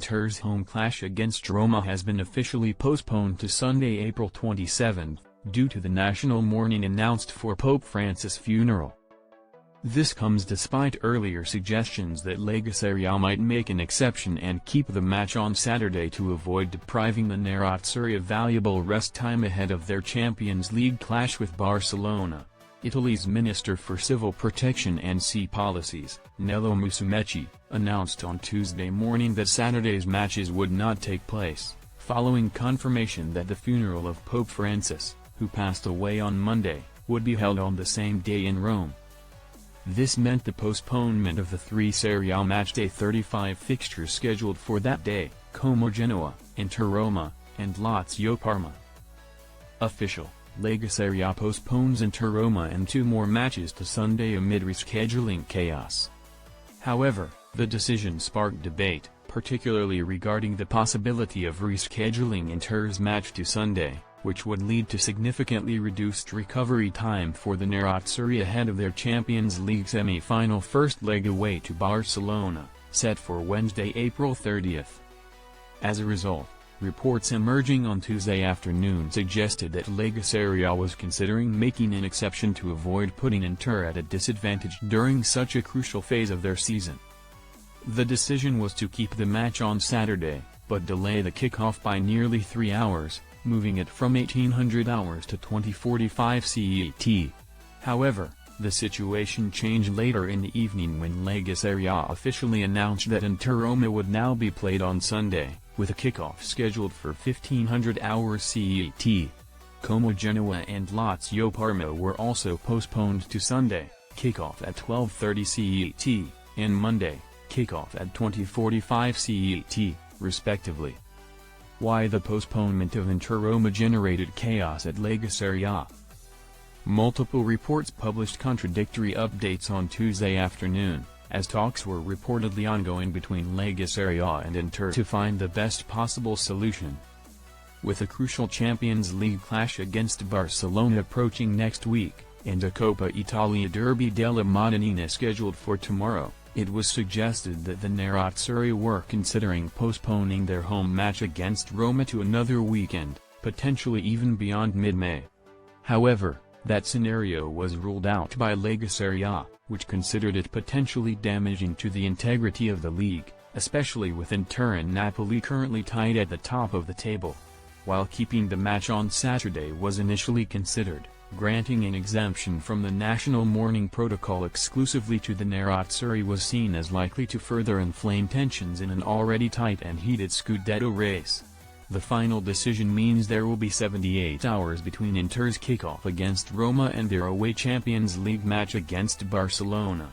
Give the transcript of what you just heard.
Inter's home clash against Roma has been officially postponed to Sunday, April 27, due to the national mourning announced for Pope Francis' funeral. This comes despite earlier suggestions that Lega Serie A might make an exception and keep the match on Saturday to avoid depriving the Nerazzurri of valuable rest time ahead of their Champions League clash with Barcelona. Italy's Minister for Civil Protection and Sea Policies, Nello Musumeci, announced on Tuesday morning that Saturday's matches would not take place, following confirmation that the funeral of Pope Francis, who passed away on Monday, would be held on the same day in Rome. This meant the postponement of the three Serie A matchday 35 fixtures scheduled for that day: Como Genoa, Inter Roma, and Lazio Parma. Official: Lega Serie A postpones Inter Roma and two more matches to Sunday amid rescheduling chaos. However, the decision sparked debate, particularly regarding the possibility of rescheduling Inter's match to Sunday, which would lead to significantly reduced recovery time for the Nerazzurri ahead of their Champions League semi-final first leg away to Barcelona, set for Wednesday, April 30th. As a result, reports emerging on Tuesday afternoon suggested that Lega Serie A was considering making an exception to avoid putting Inter at a disadvantage during such a crucial phase of their season. The decision was to keep the match on Saturday, but delay the kickoff by nearly 3 hours, moving it from 1800 hours to 2045 CET. However, the situation changed later in the evening when Lega Serie A officially announced that Inter Roma would now be played on Sunday, with a kickoff scheduled for 1500 hours CET. Como Genoa and Lazio Parma were also postponed to Sunday, kickoff at 12:30 CET, and Monday, kickoff at 2045 CET, respectively. Why the postponement of Inter Roma generated chaos at Lega Serie A? Multiple reports published contradictory updates on Tuesday afternoon, as talks were reportedly ongoing between Lega Serie A and Inter to find the best possible solution. With a crucial Champions League clash against Barcelona approaching next week, and a Coppa Italia Derby della Madonnina scheduled for tomorrow, it was suggested that the Nerazzurri were considering postponing their home match against Roma to another weekend, potentially even beyond mid-May. However, that scenario was ruled out by Lega Serie A, which considered it potentially damaging to the integrity of the league, especially with Inter and Napoli currently tied at the top of the table. While keeping the match on Saturday was initially considered, granting an exemption from the national mourning protocol exclusively to the Nerazzurri was seen as likely to further inflame tensions in an already tight and heated Scudetto race. The final decision means there will be 78 hours between Inter's kickoff against Roma and their away Champions League match against Barcelona.